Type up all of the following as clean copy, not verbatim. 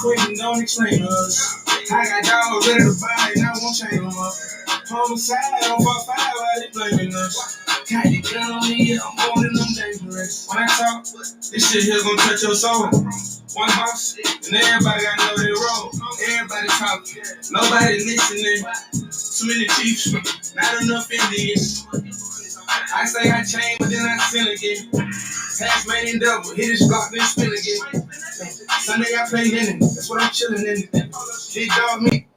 quitting, don't explain us. I got dogs ready to buy it, now I won't chain them up. Homicide on 4-5 while they blaming us. Can't you get on me, I'm more than them dangerous. When I talk, this shit here gon' touch your soul. One boss, and everybody got know their role. Everybody talking, nobody listening. Too many chiefs, not enough Indians. I say I change, but then I sin again. Pass man and double, hit his block, then spin again. Sunday I play Henny, that's what I'm chilling in. He dog me.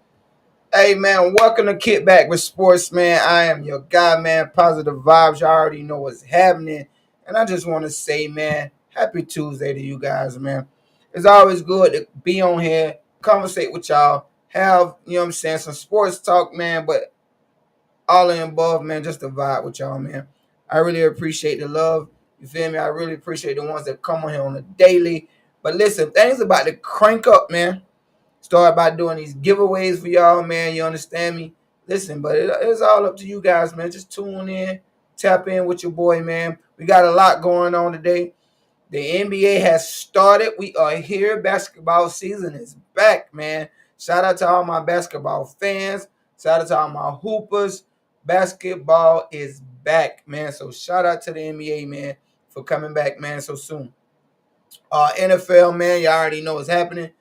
Hey man, welcome to KickBack with Sports, man. I am your guy, man. Positive vibes. You already know what's happening. And I just want to say, man, happy Tuesday to you guys, man. It's always good to be on here, conversate with y'all, have, you know what I'm saying, some sports talk, man, but all in above, man, just to vibe with y'all, man. I really appreciate the love. You feel me? I really appreciate the ones that come on here on a daily. But listen, things about to crank up, man. Start by doing these giveaways for y'all, man. You understand me? Listen, but it's all up to you guys, man. Just tune in, tap in with your boy, man. We got a lot going on today. The NBA has started. We are here. Basketball season is back, man. Shout out to all my basketball fans. Shout out to all my hoopers. Basketball is back, man. So shout out to the NBA, man, for coming back, man, so soon. NFL, man, you already know what's happening.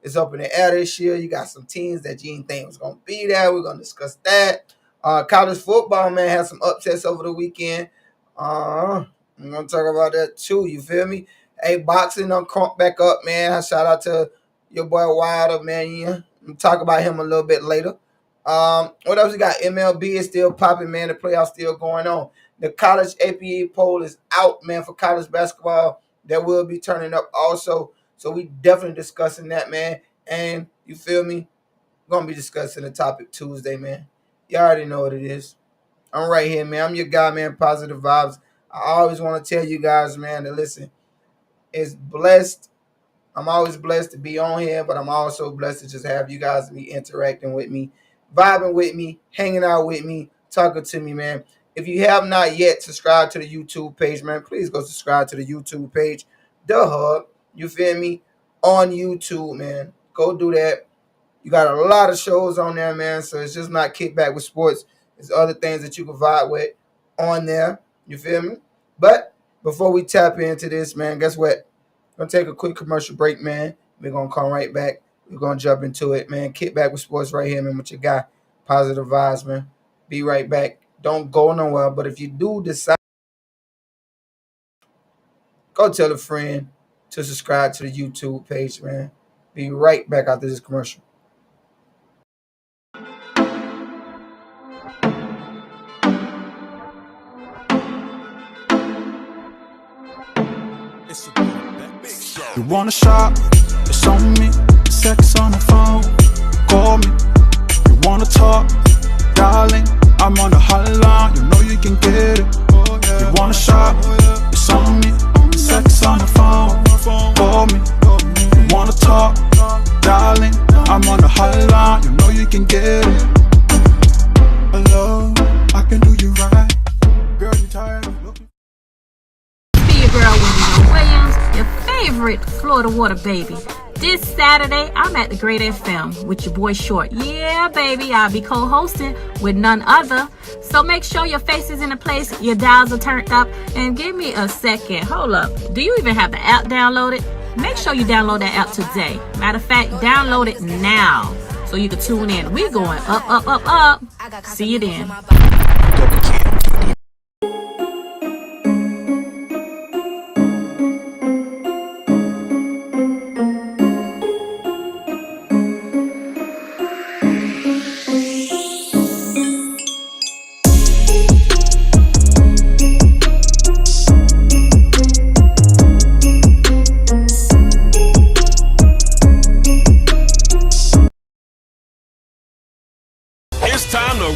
It's up in the air this year. You got some teams that you didn't think was going to be there. We're going to discuss that. College football, man, had some upsets over the weekend. I'm going to talk about that too. You feel me? Hey, boxing done crunk back up, man. Shout out to your boy Wilder, man. Yeah. We'll talk about him a little bit later. What else we got? MLB is still popping, man. The playoffs still going on. The college APA poll is out, man, for college basketball. That will be turning up also. So we definitely discussing that, man. And you feel me? We're going to be discussing the topic Tuesday, man. You already know what it is. I'm right here, man. I'm your guy, man. Positive vibes. I always want to tell you guys, man, to listen. It's blessed. I'm always blessed to be on here, but I'm also blessed to just have you guys be interacting with me, vibing with me, hanging out with me, talking to me, man. If you have not yet subscribed to the YouTube page, man, please go subscribe to the YouTube page, The Hub. You feel me? On YouTube, man. Go do that. You got a lot of shows on there, man. So it's just not KickBack with Sports. It's other things that you can vibe with on there. You feel me? But before we tap into this, man, guess what? Gonna take a quick commercial break, man. We're gonna come right back. We're gonna jump into it, man. KickBack with Sports right here, man, with your guy. Positive vibes, man. Be right back. Don't go nowhere. But if you do decide, go tell a friend to subscribe to the YouTube page, man. Be right back after this commercial. You wanna shop? It's on me. Sex on the phone. Call me. You wanna talk? Darling, I'm on the hotline. You know you can get it. You wanna shop? It's on me. Sex on the phone. Call me. You wanna talk? Darling, I'm on the hotline. You know you can get it. Hello, I can do you right. Girl, you tired of looking? Be your girl, Wendy Williams, your favorite Florida water baby. This Saturday, I'm at the Great FM with your boy Short. Yeah, baby, I'll be co-hosting with none other. So make sure your face is in a place, your dials are turned up, and give me a second. Hold up. Do you even have the app downloaded? Make sure you download that app today. Matter of fact, download it now so you can tune in. We're going up, up, up, up. See you then.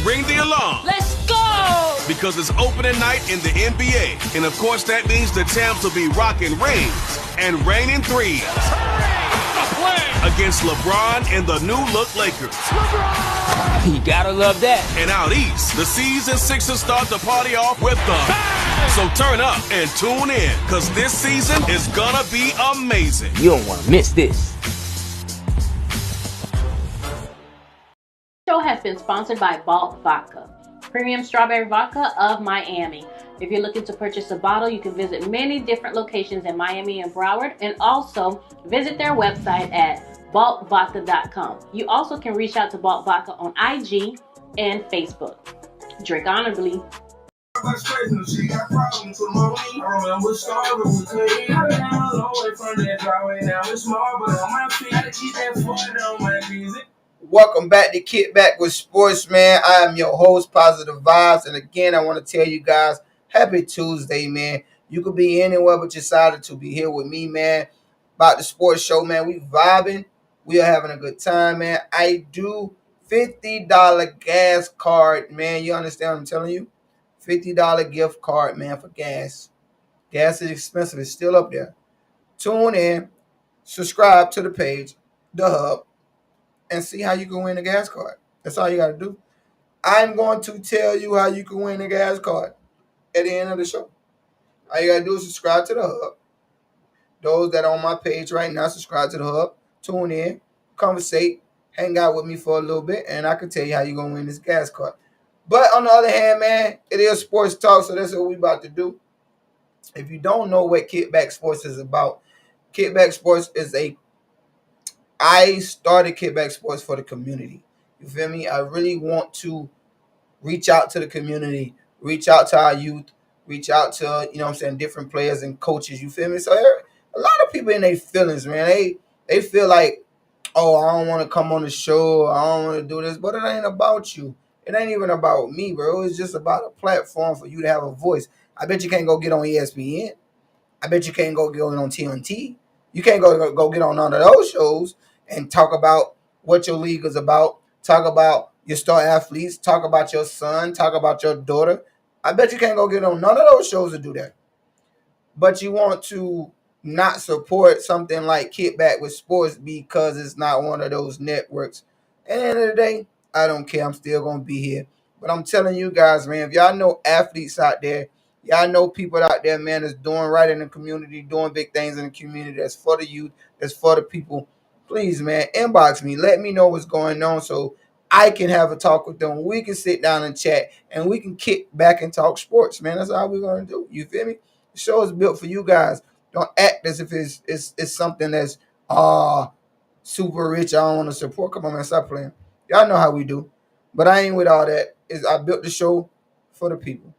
Ring the alarm. Let's go! Because it's opening night in the NBA. And of course that means the champs will be rocking rings and raining threes. Against LeBron and the new look Lakers. LeBron! You gotta love that. And out east, the season Sixers start the party off with the bang! So turn up and tune in, because this season is gonna be amazing. You don't want to miss this. has been sponsored by Balt Vodka, premium strawberry vodka of Miami. If you're looking to purchase a bottle, you can visit many different locations in Miami and Broward, and also visit their website at baltvodka.com. You also can reach out to Balt Vodka on IG and Facebook. Drink honorably. She got problems with my weed. I remember starving with clean. I got a long way from that driveway. Now it's small, but on my feet, I keep that foot on my music. Welcome back to KickBack with Sports, man. I am your host, Positive Vibes. And again, I want to tell you guys, happy Tuesday, man. You could be anywhere, but you decided to be here with me, man. About the sports show, man. We vibing. We are having a good time, man. I do $50 gas card, man. You understand what I'm telling you? $50 gift card, man, for gas. Gas is expensive. It's still up there. Tune in, subscribe to the page, the hub, and see how you can win a gas card. That's all you got to do. I'm going to tell you how you can win a gas card at the end of the show. All you got to do is subscribe to the hub. Those that are on my page right now, subscribe to the hub. Tune in, conversate, hang out with me for a little bit, and I can tell you how you're going to win this gas card. But on the other hand, man, it is sports talk, so that's what we about to do. If you don't know what KickBack Sports is about, KickBack Sports is I started KickBack Sports for the community. You feel me? I really want to reach out to the community, reach out to our youth, reach out to, you know what I'm saying, different players and coaches. You feel me? So a lot of people in their feelings, man. They feel like, oh, I don't want to come on the show. I don't want to do this. But it ain't about you. It ain't even about me, bro. It's just about a platform for you to have a voice. I bet you can't go get on ESPN. I bet you can't go get on TNT. You can't go get on none of those shows and talk about what your league is about. Talk about your star athletes. Talk about your son. Talk about your daughter. I bet you can't go get on none of those shows to do that. But you want to not support something like KickBack with Sports because it's not one of those networks. At the end of the day, I don't care. I'm still going to be here. But I'm telling you guys, man, if y'all know athletes out there, y'all know people out there, man, that's doing right in the community, doing big things in the community, that's for the youth, that's for the people, please, man, inbox me. Let me know what's going on so I can have a talk with them. We can sit down and chat, and we can kick back and talk sports, man. That's how we're going to do. You feel me? The show is built for you guys. Don't act as if it's something that's super rich. I don't want to support. Come on, man, stop playing. Y'all know how we do. But I ain't with all that. I built the show for the people.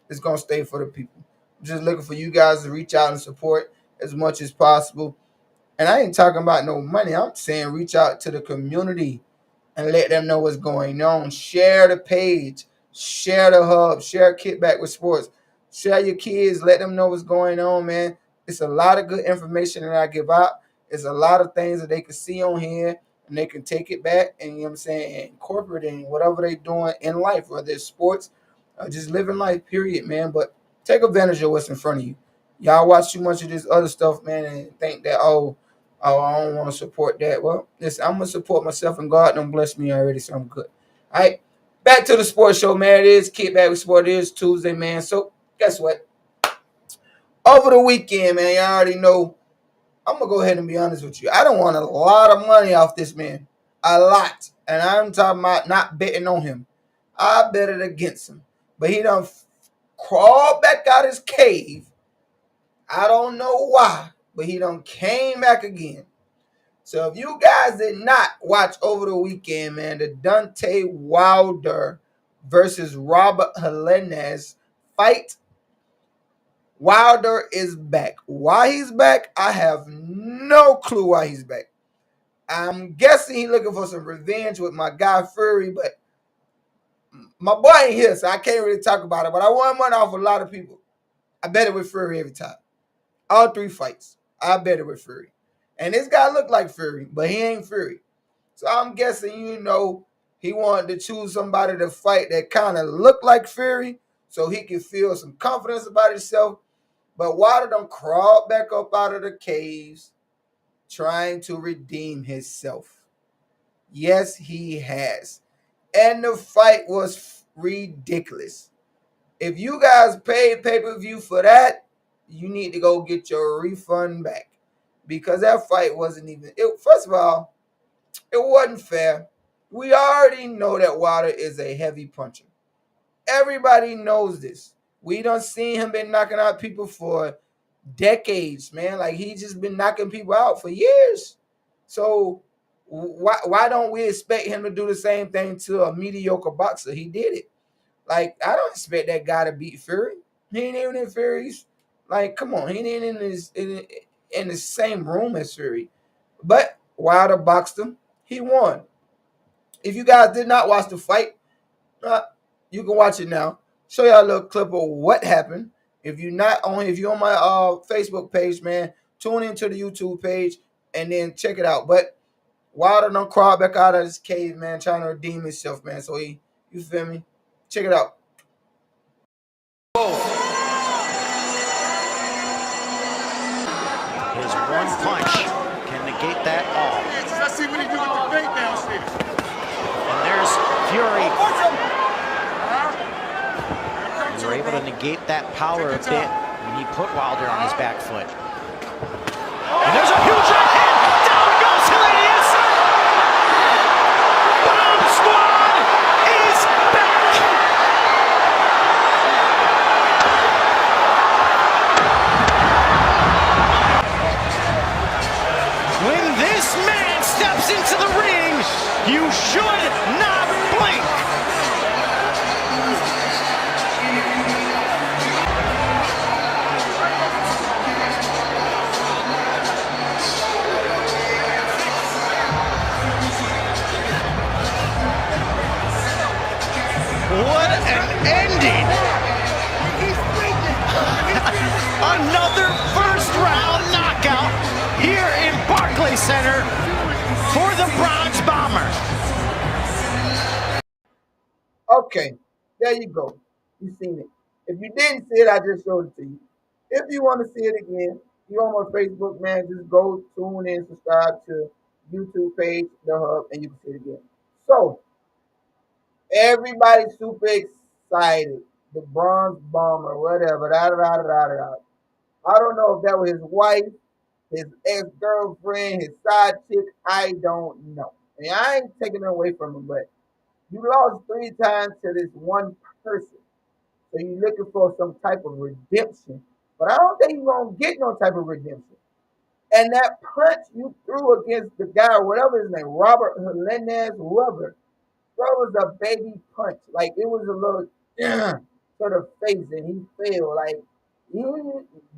It's going to stay for the people. I'm just looking for you guys to reach out and support as much as possible. And I ain't talking about no money. I'm saying reach out to the community and let them know what's going on. Share the page. Share the hub. Share KickBack with Sports. Share your kids. Let them know what's going on, man. It's a lot of good information that I give out. It's a lot of things that they can see on here, and they can take it back and, you know what I'm saying, incorporate it in whatever they're doing in life, whether it's sports or just living life, period, man. But take advantage of what's in front of you. Y'all watch too much of this other stuff, man, and think that, oh, I don't want to support that. Well, listen, I'm going to support myself, and God done blessed me already, so I'm good. All right, back to the sports show, man. It is KickBack with Sport. It is Tuesday, man. So guess what? Over the weekend, man, you already know, I'm going to go ahead and be honest with you. I don't want a lot of money off this man. A lot. And I'm talking about not betting on him. I betted against him. But he done crawled back out his cave. I don't know why, but he done came back again. So if you guys did not watch over the weekend, man, the Deontay Wilder versus Robert Helenius fight, Wilder is back. Why he's back, I have no clue why he's back. I'm guessing he's looking for some revenge with my guy Fury, but my boy ain't here, so I can't really talk about it. But I won money off a lot of people. I bet it with Fury every time. All 3 fights, I bet it with Fury. And this guy looked like Fury, but he ain't Fury. So I'm guessing, you know, he wanted to choose somebody to fight that kind of looked like Fury so he could feel some confidence about himself. But Wilder done crawled back up out of the caves trying to redeem himself. Yes, he has. And the fight was ridiculous. If you guys paid pay-per-view for that, you need to go get your refund back. Because that fight wasn't even... First of all, it wasn't fair. We already know that Wilder is a heavy puncher. Everybody knows this. We done seen him been knocking out people for decades, man. Like he just been knocking people out for years. So why don't we expect him to do the same thing to a mediocre boxer? He did it. Like I don't expect that guy to beat Fury. He ain't even in Fury's. Like come on, he ain't in the same room as Fury. But Wilder boxed him. He won. If you guys did not watch the fight, uh, you can watch it now. Show y'all a little clip of what happened. If you're on my Facebook page, man, tune into the YouTube page and then check it out. But Wilder done crawled back out of his cave, man, trying to redeem himself, man. So you feel me? Check it out. His one punch can negate that all. Let's see what he do with the bait downstairs. And there's Fury. They were able to negate that power a bit when he put Wilder on his back foot. And there's a huge right hand. Down goes Hillius. Bomb Squad is back. When this man steps into the ring, you should not blink. What an ending! Another first round knockout here in Barclays Center for the Bronze Bomber. Okay, there you go. You seen it. If you didn't see it, I just showed it to you. If you want to see it again, you on my Facebook, man, just go tune in, subscribe to YouTube page, The Hub, and you can see it again. So, everybody's super excited. The Bronze Bomber, whatever. Da. I don't know if that was his wife, his ex-girlfriend, his side chick. I don't know. And I ain't taking it away from him, but you lost 3 times to this one person. So you're looking for some type of redemption. But I don't think you're going to get no type of redemption. And that punch you threw against the guy, whatever his name, Robert Hernandez, whoever, that was a baby punch. Like it was a little to the face, and he fell. Like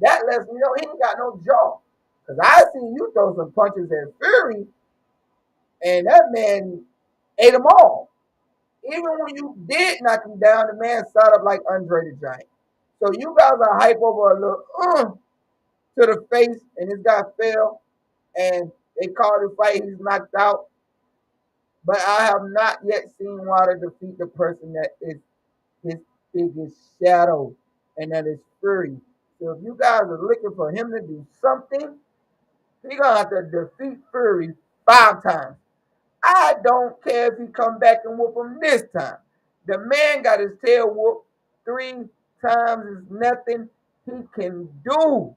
that lets me know he ain't got no jaw. Cause I seen you throw some punches at Fury, and that man ate them all. Even when you did knock him down, the man sat up like Andre the Giant. So you guys are hype over a little to the face, and this guy fell, and they called the fight. He's knocked out. But I have not yet seen Wilder defeat the person that is his biggest shadow, and that is Fury. So if you guys are looking for him to do something, he's going to have to defeat Fury 5 times. I don't care if he come back and whoop him this time. The man got his tail whooped 3 times is nothing he can do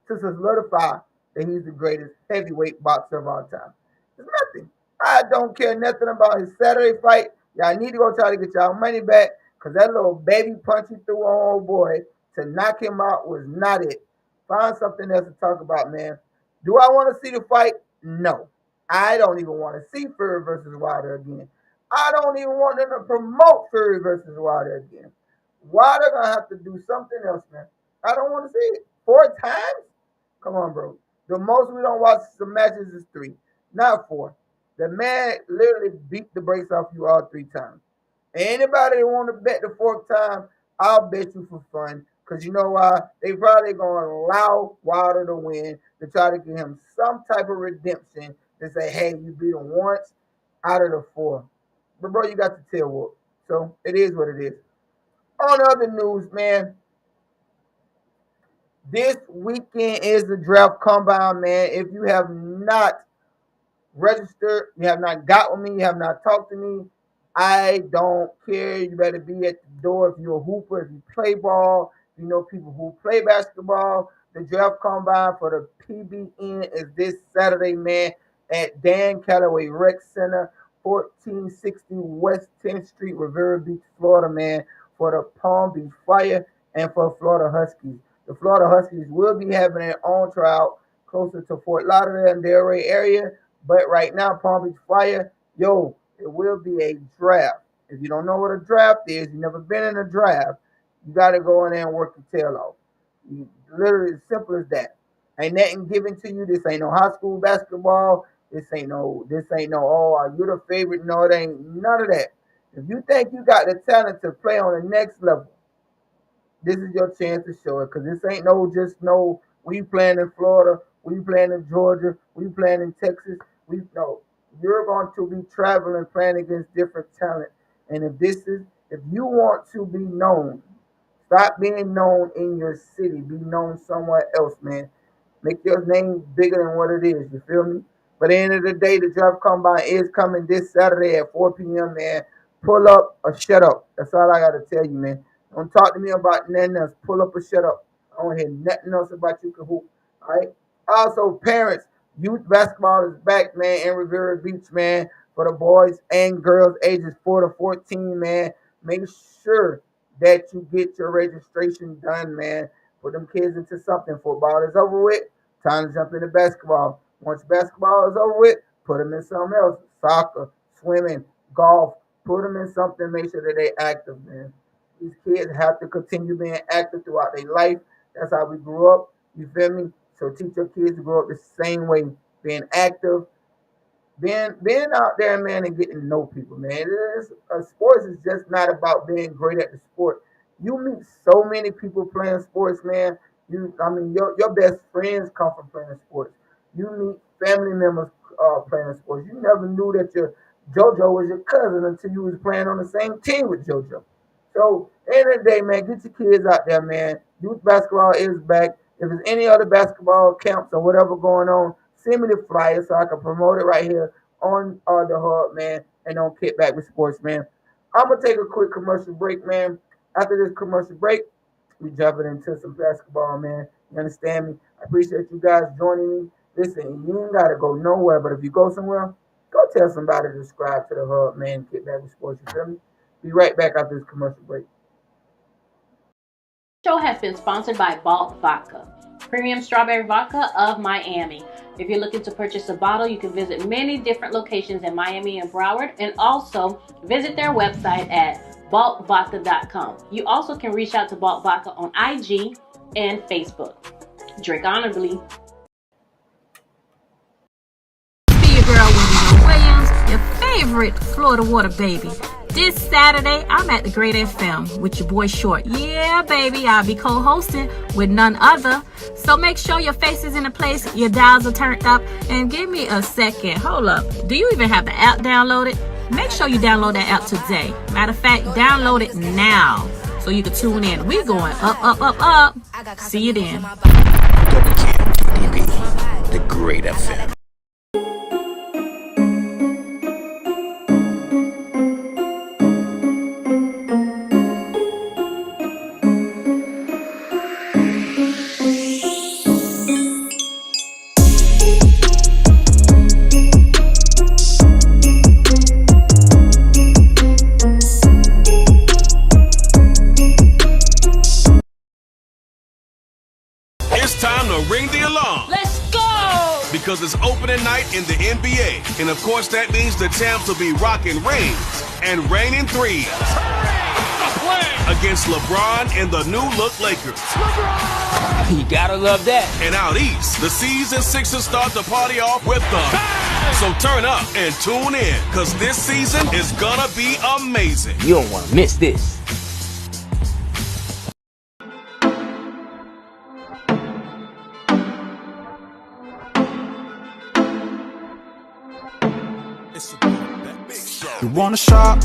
to solidify that he's the greatest heavyweight boxer of all time. It's nothing. I don't care nothing about his Saturday fight. Y'all need to go try to get y'all money back because that little baby punch he threw on old boy to knock him out was not it. Find something else to talk about, man. Do I want to see the fight? No. I don't even want to see Fury versus Wilder again. I don't even want them to promote Fury versus Wilder again. Wilder gonna have to do something else, man. I don't want to see it 4 times. Come on, bro. The most we don't watch some matches is 3, not 4. The man literally beat the brakes off you all 3 times. Anybody that want to bet the 4th time, I'll bet you for fun. Because you know why? They probably going to allow Wilder to win to try to give him some type of redemption to say, hey, you beat him once out of the 4. But, bro, you got the tail whoop. So, it is what it is. On other news, man, this weekend is the draft combine, man. If you have not registered, you have not got with me, you have not talked to me, I don't care. You better be at the door if you're a hooper, if you play ball, if you know people who play basketball. The draft combine for the PBN is this Saturday, man. at Dan Calloway Rec Center, 1460 West 10th Street, Rivera Beach, Florida, man, for the Palm Beach Fire and for Florida Huskies. The Florida Huskies will be having their own tryout closer to Fort Lauderdale and Delray area, but right now, Palm Beach Fire, it will be a draft. If you don't know what a draft is, you've never been in a draft, you got to go in there and work your tail off. Literally as simple as that. Ain't nothing given to you. This ain't no high school basketball. This ain't no, oh, are you the favorite? No, it ain't none of that. If you think you got the talent to play on the next level, this is your chance to show it. Because this ain't we playing in Florida, we playing in Georgia, we playing in Texas. You're going to be traveling, playing against different talent. And if you want to be known, stop being known in your city. Be known somewhere else, man. Make your name bigger than what it is. You feel me? But at the end of the day, the draft combine is coming this Saturday at 4 p.m., man. Pull up or shut up. That's all I got to tell you, man. Don't talk to me about nothing else. Pull up or shut up. I don't hear nothing else about you can hoop. All right? Also, parents, youth basketball is back, man, in Rivera Beach, man, for the boys and girls ages 4 to 14, man. Make sure that you get your registration done, man. Put them kids into something. Football is over with. Time to jump into basketball. Once basketball is over with, put them in something else. Soccer, swimming, golf. Put them in something. Make sure that they're active, man. These kids have to continue being active throughout their life. That's how we grew up. You feel me? So teach your kids to grow up the same way, being active, being out there, man, and getting to know people, man. Sports is just not about being great at the sport. You meet so many people playing sports, man. Your best friends come from playing sports. You meet family members playing sports. You never knew that your JoJo was your cousin until you was playing on the same team with JoJo. So, at the end of the day, man, get your kids out there, man. Youth basketball is back. If there's any other basketball camps or whatever going on, send me the flyer so I can promote it right here on the hub, man, and on KickBack with Sports, man. I'm going to take a quick commercial break, man. After this commercial break, we jumping into some basketball, man. You understand me? I appreciate you guys joining me. Listen, you ain't got to go nowhere, but if you go somewhere, go tell somebody to subscribe to the hub, man, KickBack with Sports, you feel me? Be right back after this commercial break. The show has been sponsored by Balt Vodka, premium strawberry vodka of Miami. If you're looking to purchase a bottle, you can visit many different locations in Miami and Broward, and also visit their website at baltvodka.com. You also can reach out to Balt Vodka on IG and Facebook. Drink honorably. Be your girl, Wendy Williams, your favorite Florida water baby. This Saturday, I'm at the Great FM with your boy Short. Yeah, baby, I'll be co-hosting with none other. So make sure your face is in a place, your dials are turned up, and give me a second. Hold up. Do you even have the app downloaded? Make sure you download that app today. Matter of fact, download it now so you can tune in. We're going up, up, up, up. See you then. WKDB, the Great FM. Ring the alarm. Let's go! Because it's opening night in the NBA. And of course that means the champs will be rocking rings and raining threes. Against LeBron and the new look Lakers. You gotta love that. And out east, the season Sixers start the party off with the So turn up and tune in, because this season is gonna be amazing. You don't wanna miss this. You wanna shop?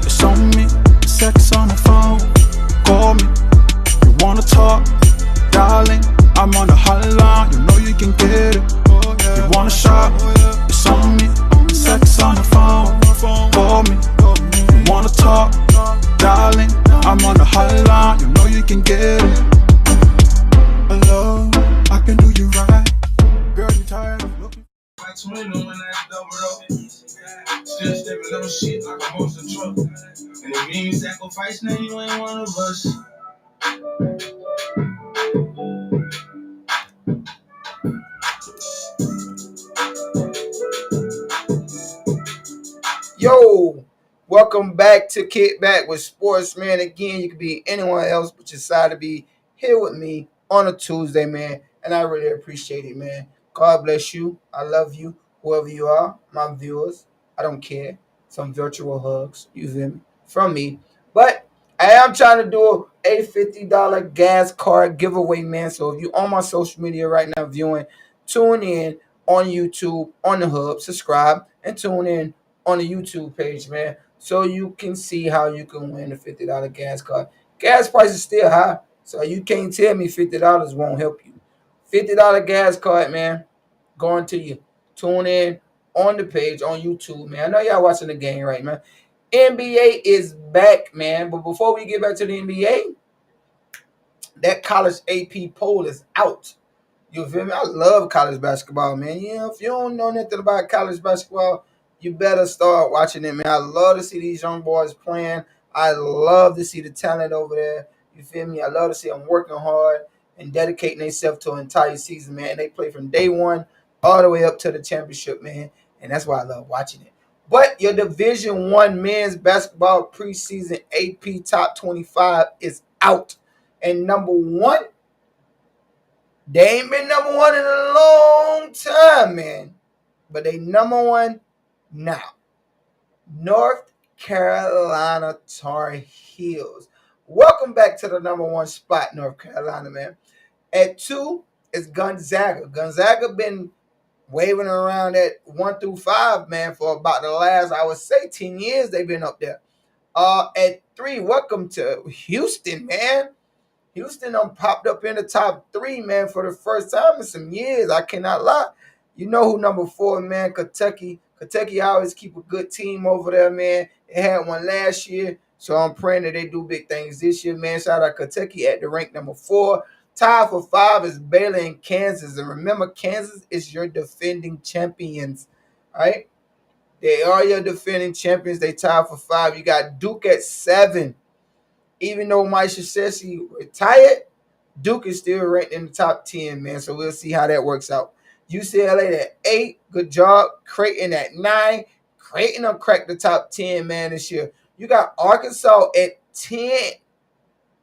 It's on me. Sex on the phone. Call me. You wanna talk? Darling, I'm on the hotline. You know you can get it. You wanna shop? It's on me. Sex on the phone. Call me. You wanna talk? Darling, I'm on the hotline. You know you can get it. Hello, I can do you right. Girl, you tired of looking? I 20 when I real stepping on shit like a monster truck. And if you ain't sacrifice, now you ain't one of us. Yo, welcome back to KickBack with Sports, man. Again, you could be anyone else, but you decided to be here with me on a Tuesday, man. And I really appreciate it, man. God bless you. I love you, whoever you are, my viewers. I don't care. Some virtual hugs, you feel me, from me. But I am trying to do a $50 gas card giveaway, man. So if you're on my social media right now viewing, tune in on YouTube, on the hub, subscribe, and tune in on the YouTube page, man, so you can see how you can win a $50 gas card. Gas price is still high, so you can't tell me $50 won't help you. $50 gas card, man, going to you. Tune in on the page on YouTube, man. I know y'all watching the game, right, man? NBA is back, man. But before we get back to the NBA, that college AP poll is out. You feel me? I love college basketball, man. You know, if you don't know nothing about college basketball, you better start watching it, man. I love to see these young boys playing. I love to see the talent over there. You feel me? I love to see them working hard and dedicating themselves to an entire season, man. They play from day one all the way up to the championship, man. And that's why I love watching it. But your Division I men's basketball preseason AP Top 25 is out. And number one, they ain't been number one in a long time, man. But they number one now. North Carolina Tar Heels. Welcome back to the number one spot, North Carolina, man. At 2 is Gonzaga. Gonzaga been waving around at 1 through 5, man, for about the last, I would say, 10 years they've been up there. At 3, welcome to Houston, man. Houston popped up in the top 3, man, for the first time in some years. I cannot lie. You know who number 4, man, Kentucky. Kentucky always keep a good team over there, man. They had one last year, so I'm praying that they do big things this year, man. Shout out Kentucky at the rank number 4. Tied for 5 is Baylor and Kansas. And remember, Kansas is your defending champions, all right? They are your defending champions. They tied for 5. You got Duke at 7. Even though Mike Krzyzewski retired, Duke is still ranked in the top 10, man. So we'll see how that works out. UCLA at 8. Good job. Creighton at 9. Creighton will crack the top 10, man, this year. You got Arkansas at 10.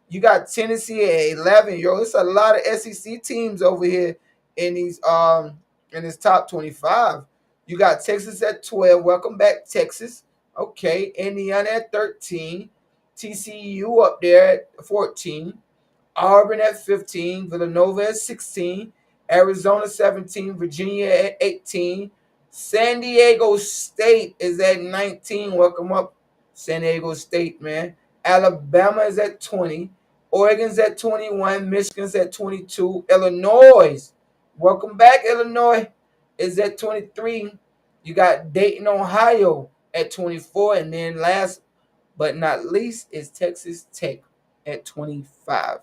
You got Tennessee at 11. Yo, it's a lot of SEC teams over here in these in this top 25. You got Texas at 12. Welcome back, Texas. Okay. Indiana at 13. TCU up there at 14. Auburn at 15. Villanova at 16. Arizona 17. Virginia at 18. San Diego State is at 19. Welcome up, San Diego State, man. Alabama is at 20. Oregon's at 21. Michigan's at 22. Illinois, welcome back, Illinois, is at 23. You got Dayton, Ohio at 24. And then last but not least is Texas Tech at 25.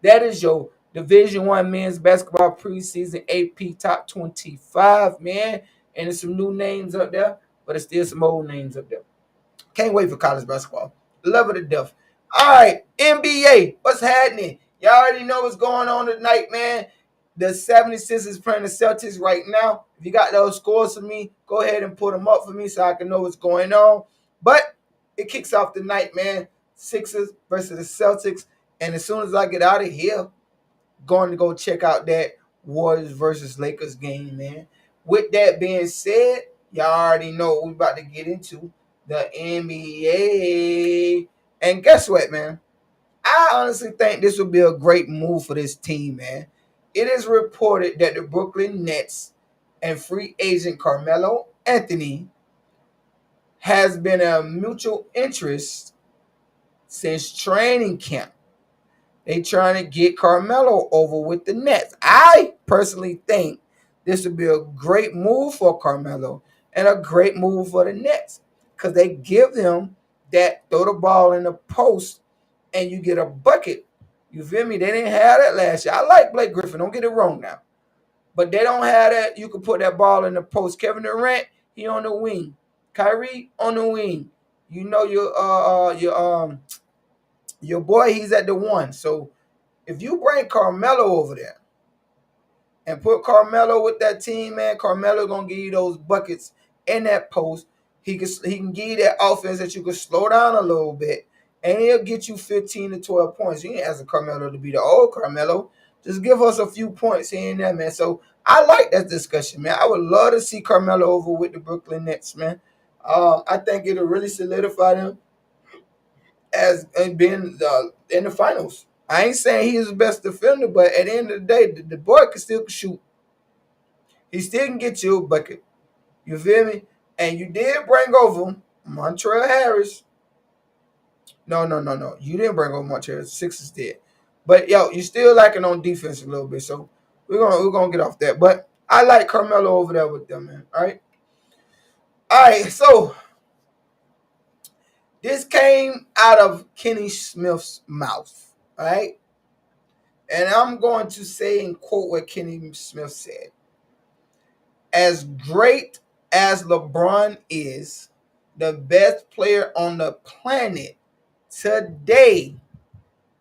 That is your Division I men's basketball preseason AP Top 25, man. And there's some new names up there, but there's still some old names up there. Can't wait for college basketball. Love it to death. All right, NBA, what's happening? Y'all already know what's going on tonight, man. The 76ers playing the Celtics right now. If you got those scores for me, go ahead and put them up for me so I can know what's going on. But it kicks off tonight, man. Sixers versus the Celtics. And as soon as I get out of here, going to go check out that Warriors versus Lakers game, man. With that being said, y'all already know what we're about to get into, the NBA. And guess what, man? I honestly think this would be a great move for this team, man. It is reported that the Brooklyn Nets and free agent Carmelo Anthony has been a mutual interest since training camp. They trying to get Carmelo over with the Nets. I personally think this would be a great move for Carmelo and a great move for the Nets because they give them that throw the ball in the post and you get a bucket. You feel me? They didn't have that last year. I like Blake Griffin. Don't get it wrong now. But they don't have that. You can put that ball in the post. Kevin Durant, he on the wing. Kyrie on the wing. You know your boy, he's at the 1. So if you bring Carmelo over there and put Carmelo with that team, man, Carmelo gonna give you those buckets in that post. He can give you that offense that you can slow down a little bit, and he'll get you 15 to 12 points. You ain't asking Carmelo to be the old Carmelo. Just give us a few points here and there, man. So I like that discussion, man. I would love to see Carmelo over with the Brooklyn Nets, man. I think it'll really solidify them as being in the finals. I ain't saying he's the best defender, but at the end of the day, the boy can still shoot. He still can get you a bucket. You feel me? And you did bring over Montrezl Harris. No. You didn't bring over Montrezl. Sixers did. But yo, you still lacking on defense a little bit. So we're gonna get off that. But I like Carmelo over there with them, man. All right. So this came out of Kenny Smith's mouth. All right. And I'm going to say and quote what Kenny Smith said. As great as LeBron is, the best player on the planet today,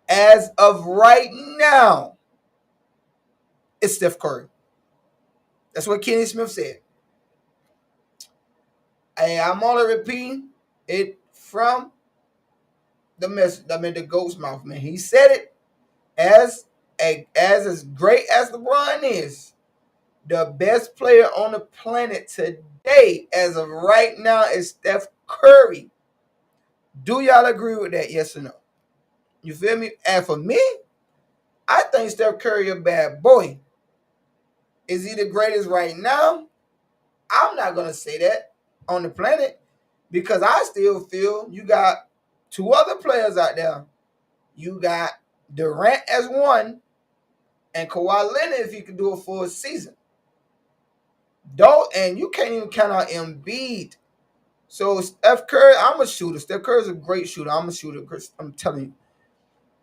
as of right now, is Steph Curry. That's what Kenny Smith said. I'm only repeating it from the GOAT's mouth, man. He said it as great as LeBron is, the best player on the planet today, as of right now, is Steph Curry. Do y'all agree with that? Yes or no? You feel me? And for me, I think Steph Curry a bad boy. Is he the greatest right now? I'm not going to say that on the planet, because I still feel you got 2 other players out there. You got Durant as 1 and Kawhi Leonard if he could do a full season. And you can't even count out Embiid. So Steph Curry, I'm a shooter. Steph Curry's a great shooter. I'm a shooter, Chris. I'm telling you.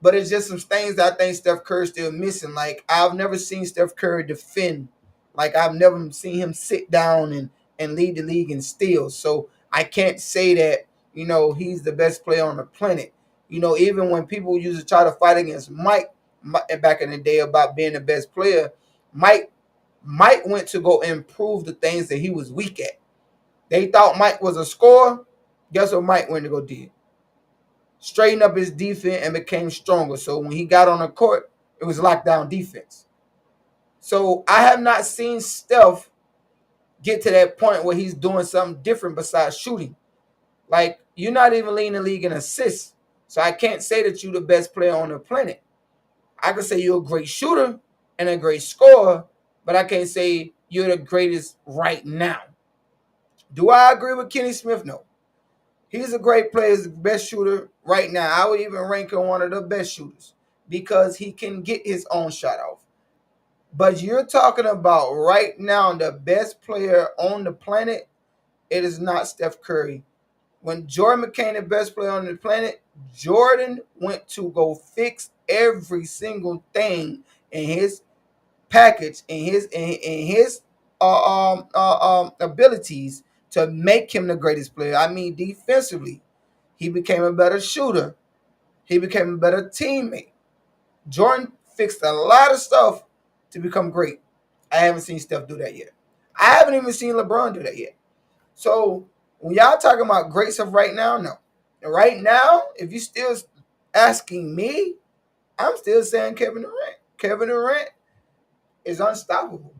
But it's just some things that I think Steph Curry's still missing. Like, I've never seen Steph Curry defend. Like, I've never seen him sit down and lead the league in steals. So I can't say that, he's the best player on the planet. Even when people used to try to fight against Mike back in the day about being the best player, Mike went to go improve the things that he was weak at. They thought Mike was a scorer. Guess what Mike went to go did? Straightened up his defense and became stronger. So when he got on the court, it was lockdown defense. So I have not seen Steph get to that point where he's doing something different besides shooting. Like, you're not even leading the league in assists. So I can't say that you're the best player on the planet. I can say you're a great shooter and a great scorer, but I can't say you're the greatest right now. Do I agree with Kenny Smith? No. He's a great player. He's the best shooter right now. I would even rank him one of the best shooters because he can get his own shot off. But you're talking about right now the best player on the planet, it is not Steph Curry. When Jordan became the best player on the planet, Jordan went to go fix every single thing in his package, in his abilities to make him the greatest player. I mean, defensively, he became a better shooter. He became a better teammate. Jordan fixed a lot of stuff to become great. I haven't seen Steph do that yet. I haven't even seen LeBron do that yet. So when y'all talking about great stuff right now, no. Right now, if you're still asking me, I'm still saying Kevin Durant. Kevin Durant is unstoppable.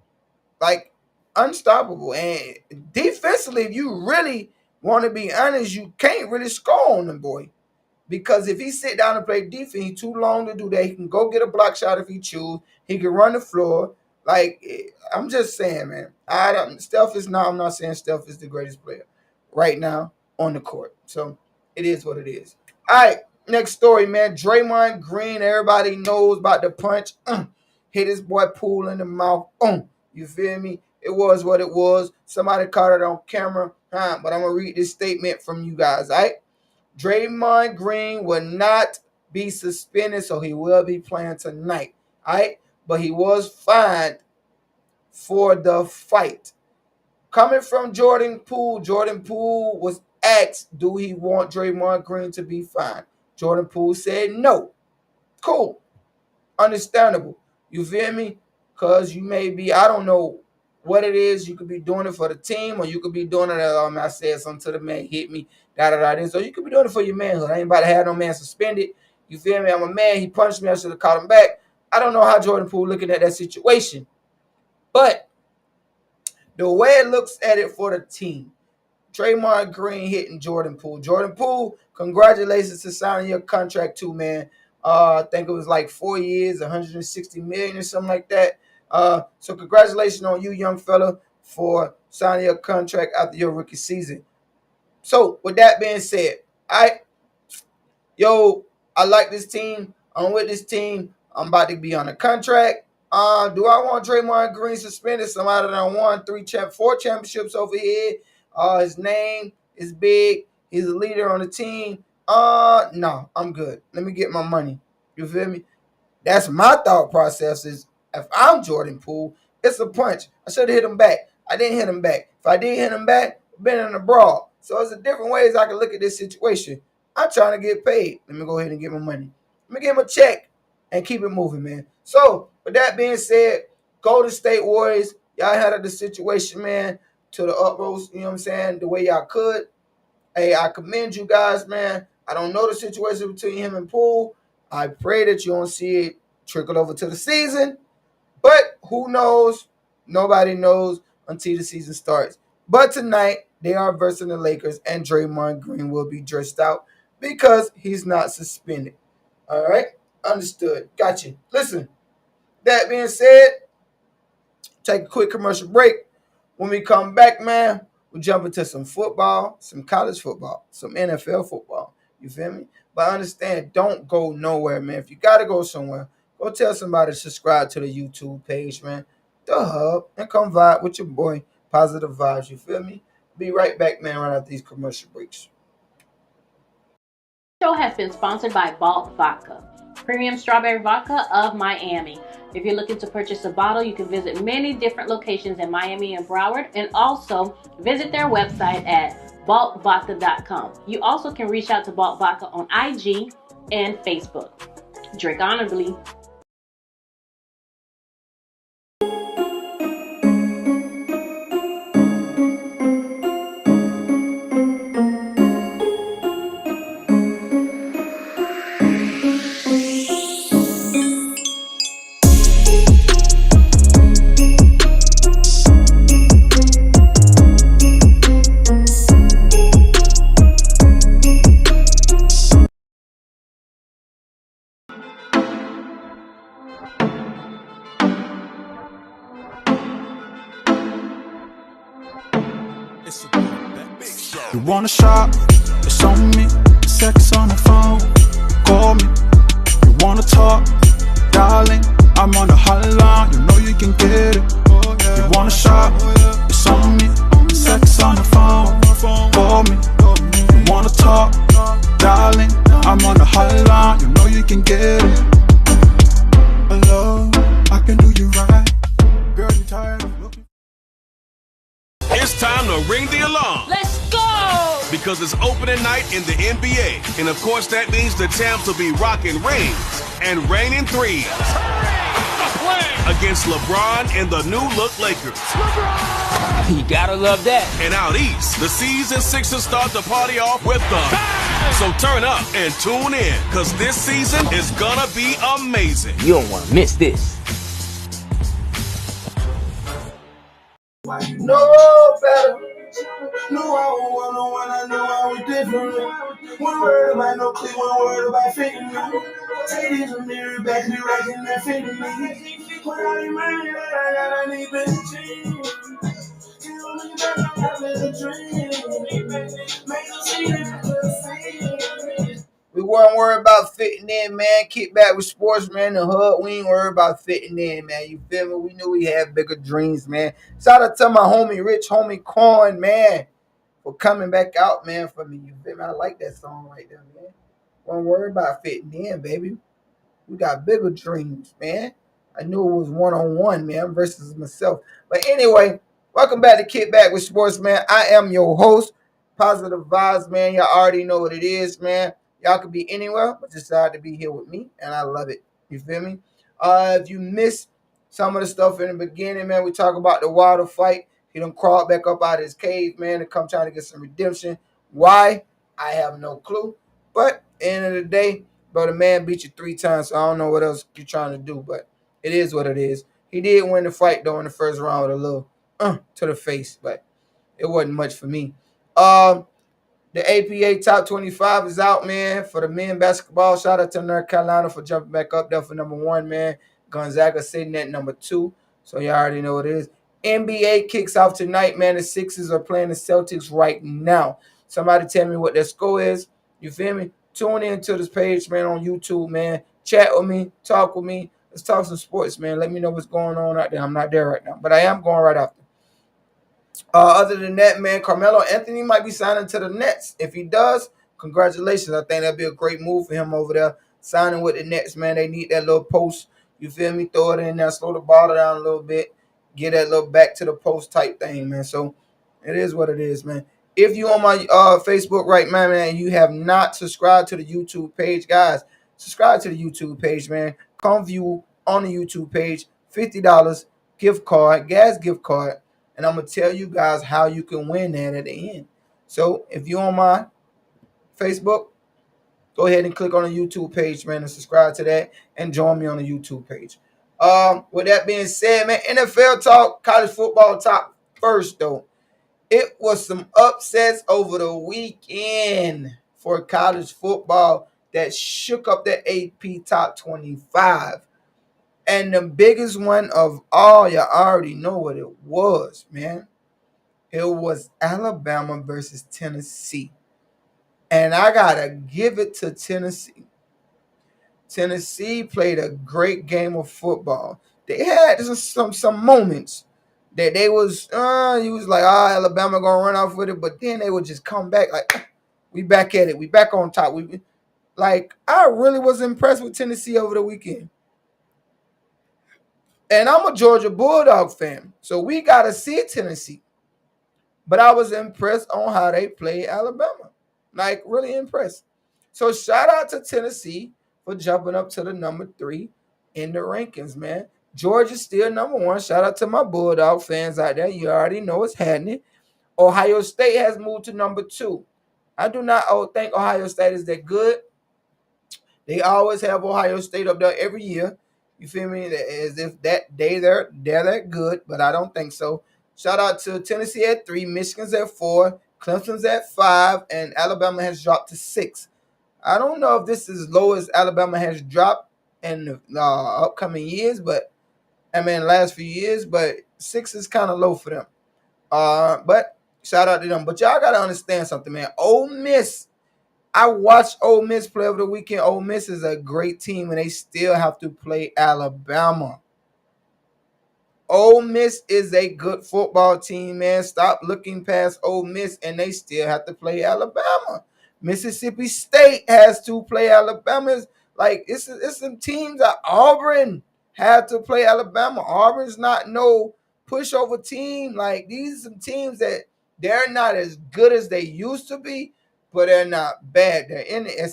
Like, unstoppable. And defensively, if you really want to be honest, you can't really score on the boy. Because if he sit down and play defense, he's too long to do that. He can go get a block shot if he choose. He can run the floor. Like, I'm just saying, man. I'm not saying Steph is the greatest player right now on the court. So it is what it is. All right, next story, man. Draymond Green, everybody knows about the punch. Hit his boy Poole in the mouth. You feel me? It was what it was. Somebody caught it on camera. But I'm going to read this statement from you guys, all right? Draymond Green will not be suspended, so he will be playing tonight, all right? But he was fined for the fight. Coming from Jordan Poole was asked, do he want Draymond Green to be fine? Jordan Poole said no. Cool. Understandable. You feel me? Because you may be, I don't know what it is. You could be doing it for the team, or you could be doing it, I said something to the man, hit me, this. Or you could be doing it for your manhood. I ain't about to have no man suspended. You feel me? I'm a man. He punched me. I should have caught him back. I don't know how Jordan Poole looking at that situation. But the way it looks at it for the team, Draymond Green hitting Jordan Poole. Jordan Poole, congratulations to signing your contract too, man. I think it was like 4 years, 160 million or something like that. So congratulations on you, young fella, for signing your contract after your rookie season. So with that being said, I like this team. I'm with this team. I'm about to be on a contract. Do I want Draymond Green suspended? Somebody that won 4 championships over here. His name is big. He's a leader on the team. No, I'm good. Let me get my money. You feel me? That's my thought process. Is if I'm Jordan Poole, it's a punch. I should have hit him back. I didn't hit him back. If I did hit him back, been in a brawl. So there's different ways I can look at this situation. I'm trying to get paid. Let me go ahead and get my money. Let me give him a check and keep it moving, man. So with that being said, Golden State Warriors, y'all handled the situation, man, to the utmost, you know what I'm saying, the way y'all could. Hey, I commend you guys, man. I don't know the situation between him and Poole. I pray that you don't see it trickle over to the season. But who knows? Nobody knows until the season starts. But tonight, they are versus the Lakers, and Draymond Green will be dressed out because he's not suspended. All right? Understood. Gotcha. Listen, that being said, take a quick commercial break. When we come back, man, we'll jump into some football, some college football, some NFL football. You feel me? But understand, don't go nowhere, man. If you got to go somewhere, go tell somebody to subscribe to the YouTube page, man. The Hub, and come vibe with your boy, Positive Vibes. You feel me? Be right back, man, right after these commercial breaks. Show has been sponsored by Vault Vodka, premium strawberry vodka of Miami. If you're looking to purchase a bottle, you can visit many different locations in Miami and Broward, and also visit their website at vaultvodka.com. You also can reach out to Vault Vodka on IG and Facebook. Drink honorably. You wanna shop? It's on me. Sex on the phone. Call me. You wanna talk? Darling, I'm on the hotline. You know you can get it. You wanna shop? It's on me. Sex on the phone. Call me. You wanna talk? Darling, I'm on the hotline. You know you can get it. Hello, I can do you right. Girl, you tired of looking? It's time to ring the alarm. Let's go! Because it's opening night in the NBA. And of course, that means the champs will be rocking rings and reigning threes against LeBron and the new look Lakers. You gotta love that. And out east, the season Sixers start the party off with the So turn up and tune in, because this season is gonna be amazing. You don't wanna miss this. No better. No, I don't want no one, I know I was different. One word about no click, one word about fitting me. Take these a mirror back, be rocking that fitting me. When I ain't married, I need better jeans. Tell me that I have a dream. Make them see that We weren't worried about fitting in, man. Kickback with sports, man. The Hood, we ain't worried about fitting in, man. You feel me? We knew we had bigger dreams, man. Shout out to my homie, Rich Homie Coin, man, for coming back out, man, for me. You feel me? I like that song right there, man. Weren't worried about fitting in, baby. We got bigger dreams, man. I knew it was one-on-one, man, versus myself. But anyway, Welcome back to KickBack with Sports, man. I am your host, Positive Vibes, man. Y'all already know what it is, man. Y'all could be anywhere, but decide to be here with me, and I love it. You feel me? If you missed some of the stuff in the beginning, man, we talk about the Wilder fight. He done crawled back up out of his cave, man, and come trying to get some redemption. Why? I have no clue. But at the end of the day, bro, the man beat you 3 times, so I don't know what else you're trying to do, but it is what it is. He did win the fight, though, in the first round with a little to the face, but it wasn't much for me. The APA Top 25 is out, man, for the men basketball. Shout out to North Carolina for jumping back up there for number 1, man. Gonzaga sitting at number 2, so you already know what it is. NBA kicks off tonight, man. The Sixers are playing the Celtics right now. Somebody tell me what their score is. You feel me? Tune in to this page, man, on YouTube, man. Chat with me. Talk with me. Let's talk some sports, man. Let me know what's going on out there. I'm not there right now, but I am going right after. Other than that, man, Carmelo Anthony might be signing to the Nets. If he does, congratulations. I think that'd be a great move for him over there, signing with the Nets, man. They need that little post. You feel me? Throw it in there, slow the ball down a little bit, get that little back to the post type thing, man. So it is what it is, man. If you on my Facebook right now, man, and you have not subscribed to the YouTube page, guys, subscribe to the YouTube page, man. Come view on the YouTube page, $50 gift card, gas gift card. And I'm going to tell you guys how you can win that at the end. So if you're on my Facebook, go ahead and click on the YouTube page, man, and subscribe to that and join me on the YouTube page. With that being said, man, NFL talk, college football talk first, though. It was some upsets over the weekend for college football that shook up the AP Top 25. And the biggest one of all, you already know what it was, man. It was Alabama versus Tennessee. And I got to give it to Tennessee. Tennessee played a great game of football. They had some moments that they was, you was like, Alabama going to run off with it. But then they would just come back like, we back at it. We back on top. I really was impressed with Tennessee over the weekend. And I'm a Georgia Bulldog fan, so we got to see Tennessee. But I was impressed on how they played Alabama. Like, really impressed. So shout out to Tennessee for jumping up to the number 3 in the rankings, man. Georgia's still number 1. Shout out to my Bulldog fans out there. You already know what's happening. Ohio State has moved to number 2. I do not think Ohio State is that good. They always have Ohio State up there every year. You feel me? As if they're that good, but I don't think so. Shout out to Tennessee at 3, Michigan's at 4, Clemson's at 5, and Alabama has dropped to 6. I don't know if this is as low as Alabama has dropped in the upcoming years, but last few years, but 6 is kind of low for them. But shout out to them. But y'all gotta understand something, man. Ole Miss. I watched Ole Miss play over the weekend. Ole Miss is a great team, and they still have to play Alabama. Ole Miss is a good football team, man. Stop looking past Ole Miss, and they still have to play Alabama. Mississippi State has to play Alabama. Like, it's some teams that Auburn had to play Alabama. Auburn's not no pushover team. Like, these are some teams that they're not as good as they used to be, but they're not bad. They're in the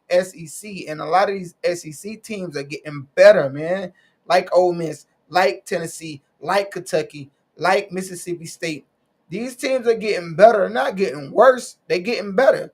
SEC, and a lot of these SEC teams are getting better, man. Like Ole Miss, like Tennessee, like Kentucky, like Mississippi State. These teams are getting better. They're not getting worse. They're getting better.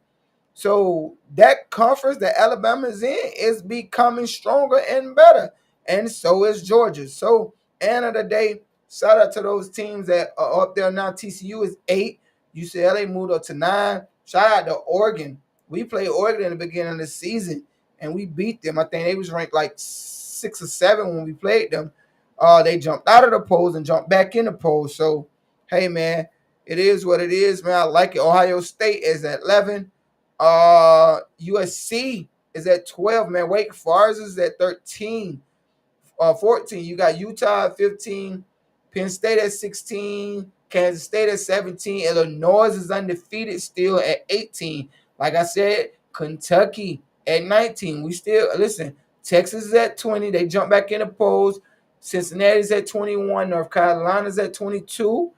So that conference that Alabama is in is becoming stronger and better. And so is Georgia. So, end of the day, shout out to those teams that are up there now. TCU is 8. UCLA moved up to 9. Shout out to Oregon. We played Oregon in the beginning of the season, and we beat them. I think they was ranked like 6 or 7 when we played them. They jumped out of the polls and jumped back in the polls. So, hey, man, it is what it is, man. I like it. Ohio State is at 11. USC is at 12, man. Wake Forest is at 13. 14. You got Utah at 15. Penn State at 16. Kansas State at 17. Illinois is undefeated still at 18. Like I said, Kentucky at 19. We still, listen, Texas is at 20. They jump back in the polls. Cincinnati's at 21. North Carolina's at 22.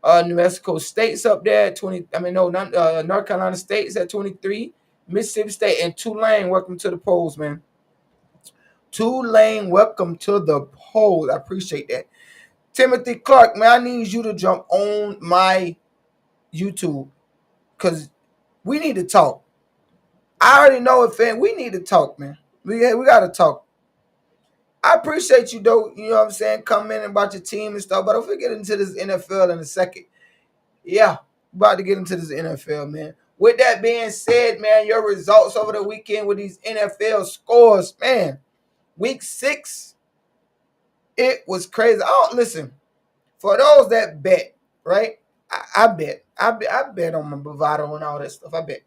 New Mexico State's up there at 20. I mean, no, not, North Carolina State's at 23. Mississippi State and Tulane, welcome to the polls, man. Tulane, welcome to the polls. I appreciate that. Timothy Clark, man, I need you to jump on my YouTube because we need to talk. I already know it, fam. We need to talk, man. We got to talk. I appreciate you, though, you know what I'm saying, coming in about your team and stuff, but I'm going to get into this NFL in a second. Yeah, about to get into this NFL, man. With that being said, man, your results over the weekend with these NFL scores, man. Week 6, it was crazy. Oh, listen, for those that bet, right? I bet. I bet on my bravado and all that stuff. I bet.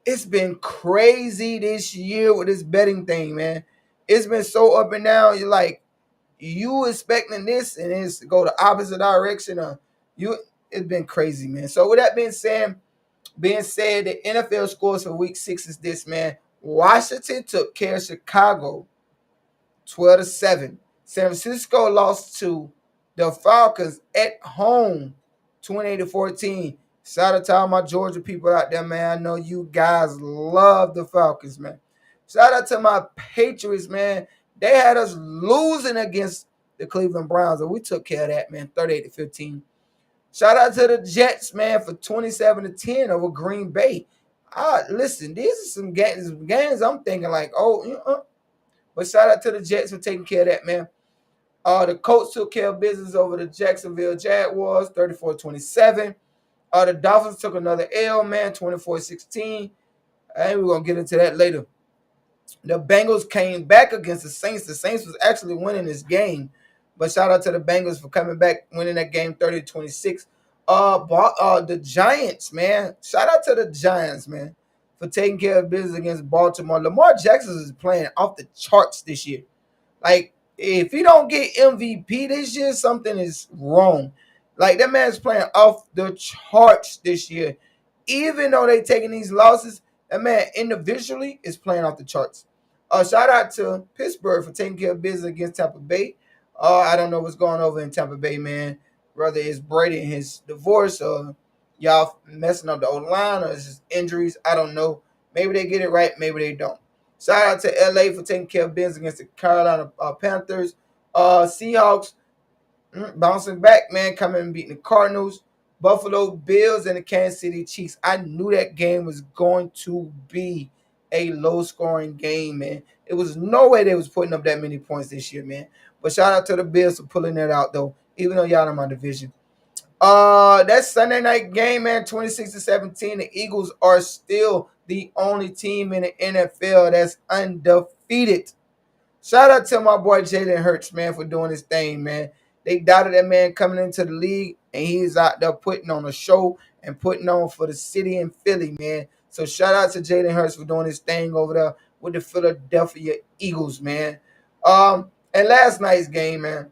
It's been crazy this year with this betting thing, man. It's been so up and down. You're like, you expecting this and it's go the opposite direction. It's been crazy, man. So with that being said, the NFL scores for week 6 is this, man. Washington took care of Chicago 12-7. San Francisco lost to the Falcons at home 28-14. Shout out to all my Georgia people out there, man. I know you guys love the Falcons, man. Shout out to my Patriots, man. They had us losing against the Cleveland Browns, and we took care of that, man, 38-15. Shout out to the Jets, man, for 27-10 over Green Bay. Listen, these are some games I'm thinking like, but shout out to the Jets for taking care of that, man. The Colts took care of business over the Jacksonville Jaguars, 34-27. The Dolphins took another L, man, 24-16. And we're going to get into that later. The Bengals came back against the Saints. The Saints was actually winning this game. But shout out to the Bengals for coming back, winning that game 30-26. The Giants, man. Shout out to the Giants, man, for taking care of business against Baltimore. Lamar Jackson is playing off the charts this year. Like, if he don't get MVP this year, something is wrong. Like, that man's playing off the charts this year. Even though they taking these losses, that man individually is playing off the charts. Shout out to Pittsburgh for taking care of business against Tampa Bay. I don't know what's going over in Tampa Bay, man. Whether it's Brady and his divorce or y'all messing up the O-line or it's just injuries. I don't know. Maybe they get it right. Maybe they don't. Shout out to LA for taking care of business against the Carolina Panthers. Seahawks bouncing back, man, coming and beating the Cardinals. Buffalo Bills and the Kansas City Chiefs. I knew that game was going to be a low-scoring game, man. It was no way they was putting up that many points this year, man. But shout out to the Bills for pulling that out, though, even though y'all in my division. That Sunday night game, man, 26-17. The Eagles are still the only team in the NFL that's undefeated. Shout out to my boy Jalen Hurts, man, for doing his thing, man. They doubted that man coming into the league, and he's out there putting on a show and putting on for the city in Philly, man. So shout out to Jalen Hurts for doing his thing over there with the Philadelphia Eagles, man. And last night's game, man.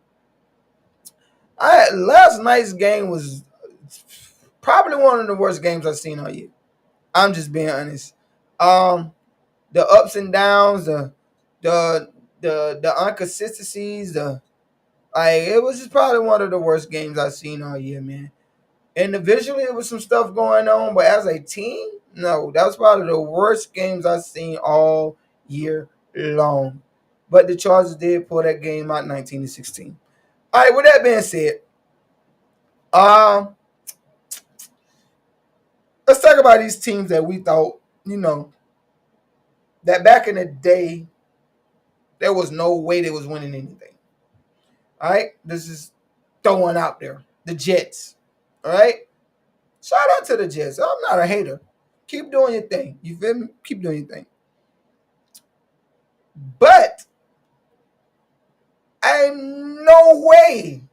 Last night's game was probably one of the worst games I've seen all year. I'm just being honest. The ups and downs, the inconsistencies, it was just probably one of the worst games I've seen all year, man. Individually, it was some stuff going on, but as a team, no, that was probably the worst games I've seen all year long. But the Chargers did pull that game out 19-16. All right, with that being said, let's talk about these teams that we thought, that back in the day, there was no way they was winning anything. All right, this is throwing out there. The Jets, all right? Shout out to the Jets. I'm not a hater. Keep doing your thing. You feel me? Keep doing your thing. But ain't no way,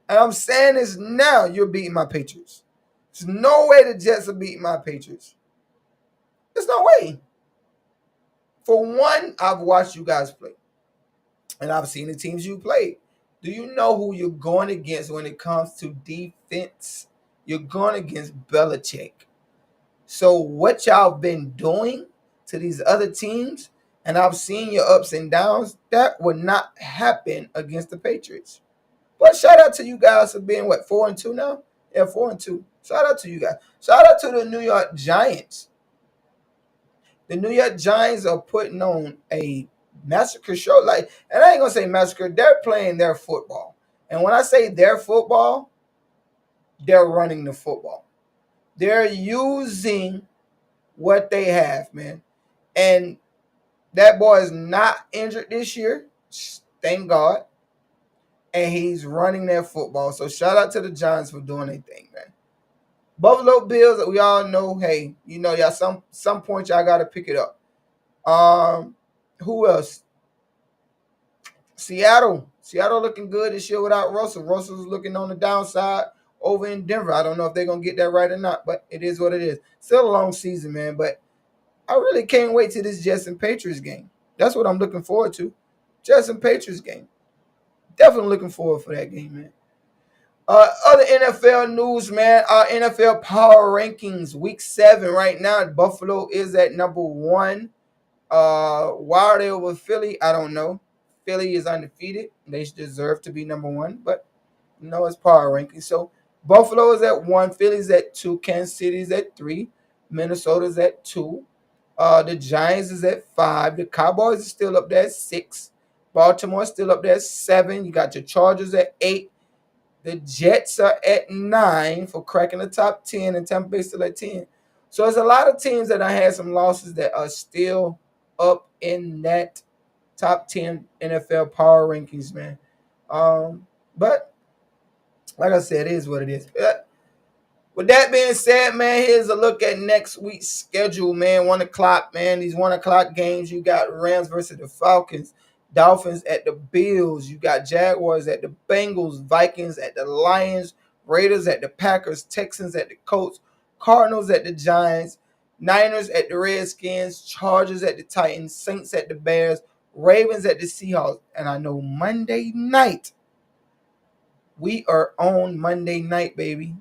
and I'm saying this now, you're beating my Patriots. There's no way the Jets are beating my Patriots. There's no way. For one, I've watched you guys play. And I've seen the teams you played. Do you know who you're going against when it comes to defense? You're going against Belichick. So what y'all been doing to these other teams, and I've seen your ups and downs, that would not happen against the Patriots. But shout out to you guys for being, 4-2 now? Yeah, 4-2. Shout out to you guys. Shout out to the New York Giants. The New York Giants are putting on a massacre show. And I ain't going to say massacre. They're playing their football. And when I say their football, they're running the football. They're using what they have, man. And that boy is not injured this year. Thank God. And he's running their football. So shout out to the Giants for doing their thing, man. Buffalo Bills, we all know, hey, y'all some point y'all got to pick it up. Who else? Seattle looking good this year without Russell. Russell's looking on the downside over in Denver. I don't know if they're going to get that right or not, but it is what it is. Still a long season, man, but I really can't wait to this Jets and Patriots game. That's what I'm looking forward to. Jets and Patriots game. Definitely looking forward for that game, man. Other NFL news, man. NFL power rankings, week 7 right now. Buffalo is at number 1. Why are they over Philly? I don't know. Philly is undefeated. They deserve to be number 1, but it's power rankings. So Buffalo is at 1. Philly's at 2. Kansas City is at 3. Minnesota's at 2. The Giants is at 5. The Cowboys is still up there at 6. Baltimore still up there at 7. You got your Chargers at 8. The Jets are at 9 for cracking the top 10, and Tampa Bay still at 10. So there's a lot of teams that I had some losses that are still up in that top 10 NFL power rankings, man. But like I said, it is what it is. With that being said, man, here's a look at next week's schedule, man. 1 o'clock, man. These 1 o'clock games, you got Rams versus the Falcons. Dolphins at the Bills. You got Jaguars at the Bengals. Vikings at the Lions. Raiders at the Packers. Texans at the Colts. Cardinals at the Giants. Niners at the Redskins. Chargers at the Titans. Saints at the Bears. Ravens at the Seahawks. And I know Monday night, we are on Monday night, baby.